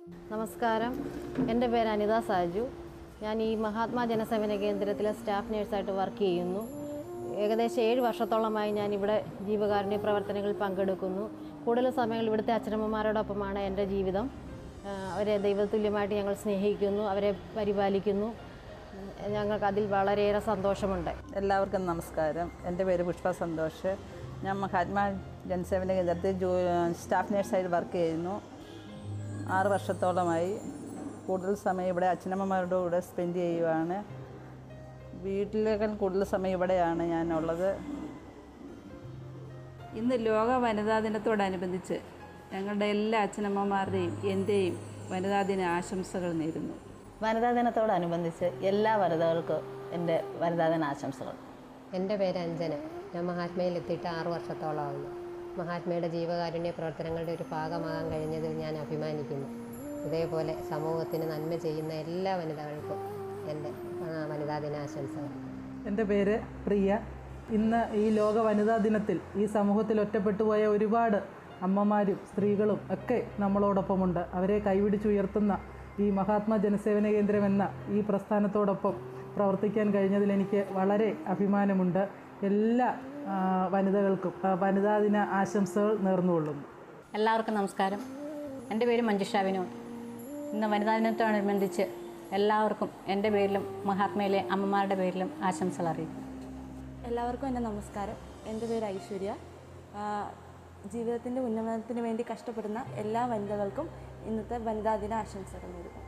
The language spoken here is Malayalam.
നമസ്കാരം, എൻ്റെ പേര് അനിത സാജു. ഞാൻ ഈ മഹാത്മാ ജനസേവന കേന്ദ്രത്തിലെ സ്റ്റാഫ് നേഴ്സായിട്ട് വർക്ക് ചെയ്യുന്നു. ഏകദേശം 7 വർഷത്തോളമായി ഞാനിവിടെ ജീവകാരുണ്യ പ്രവർത്തനങ്ങളിൽ പങ്കെടുക്കുന്നു. കൂടുതൽ സമയങ്ങൾ ഇവിടുത്തെ അച്ഛനമ്മമാരോടൊപ്പമാണ് എൻ്റെ ജീവിതം. അവരെ ദൈവതുല്യമായിട്ട് ഞങ്ങൾ സ്നേഹിക്കുന്നു, അവരെ പരിപാലിക്കുന്നു. ഞങ്ങൾക്കതിൽ വളരെയേറെ സന്തോഷമുണ്ട്. എല്ലാവർക്കും നമസ്കാരം. എൻ്റെ പേര് പുഷ്പ സന്തോഷ്. ഞാൻ മഹാത്മാ ജനസേവന കേന്ദ്രത്തിൽ സ്റ്റാഫ് നേഴ്സായിട്ട് വർക്ക് ചെയ്യുന്നു. 6 വർഷത്തോളമായി. കൂടുതൽ സമയം ഇവിടെ അച്ഛനമ്മമാരുടെ കൂടെ സ്പെൻഡ് ചെയ്യുവാണ്. വീട്ടിലേക്കാൾ കൂടുതൽ സമയം ഇവിടെയാണ് ഞാനുള്ളത്. ഇന്ന് ലോക വനിതാ ദിനത്തോടനുബന്ധിച്ച് ഞങ്ങളുടെ എല്ലാ അച്ഛനമ്മമാരുടെയും എൻ്റെയും വനിതാ ദിന ആശംസകൾ നേരുന്നു. വനിതാ ദിനത്തോടനുബന്ധിച്ച് എല്ലാ വനിതകൾക്കും എൻ്റെ വനിതാ ദിന ആശംസകൾ. എൻ്റെ പേര് അഞ്ജന. ഞാൻ മഹാത്മയിൽ എത്തിയിട്ട് 6 വർഷത്തോളമാകുന്നു. മഹാത്മയുടെ ജീവകാരുണ്യ പ്രവർത്തനങ്ങളുടെ ഒരു ഭാഗമാകാൻ കഴിഞ്ഞതിൽ ഞാൻ അഭിമാനിക്കുന്നു. ഇതേപോലെ സമൂഹത്തിന് നന്മ ചെയ്യുന്ന എല്ലാ വനിതകൾക്കും എൻ്റെ വനിതാ ദിനാശംസകൾ. എൻ്റെ പേര് പ്രിയ. ഇന്ന് ഈ ലോക വനിതാ ദിനത്തിൽ ഈ സമൂഹത്തിൽ ഒറ്റപ്പെട്ടുപോയ ഒരുപാട് അമ്മമാരും സ്ത്രീകളും ഒക്കെ നമ്മളോടൊപ്പമുണ്ട്. അവരെ കൈപിടിച്ചുയർത്തുന്ന ഈ മഹാത്മാ ജനസേവന കേന്ദ്രം എന്ന ഈ പ്രസ്ഥാനത്തോടൊപ്പം പ്രവർത്തിക്കാൻ കഴിഞ്ഞതിൽ എനിക്ക് വളരെ അഭിമാനമുണ്ട്. എല്ലാ വനിതകൾക്കും വനിതാ ദിന ആശംസകൾ നേർന്നുകൊള്ളുന്നു. എല്ലാവർക്കും നമസ്കാരം. എൻ്റെ പേര് മഞ്ജുഷ വിനോദ്. ഇന്ന് വനിതാ ദിനത്തോടനുബന്ധിച്ച് എല്ലാവർക്കും എൻ്റെ പേരിലും മഹാത്മയിലെ അമ്മമാരുടെ പേരിലും ആശംസകൾ അറിയിക്കും. എല്ലാവർക്കും എൻ്റെ നമസ്കാരം. എൻ്റെ പേര് ഐശ്വര്യ. ജീവിതത്തിൻ്റെ ഉന്നമനത്തിന് വേണ്ടി കഷ്ടപ്പെടുന്ന എല്ലാ വനിതകൾക്കും ഇന്നത്തെ വനിതാ ദിന ആശംസകൾ നേരുന്നു.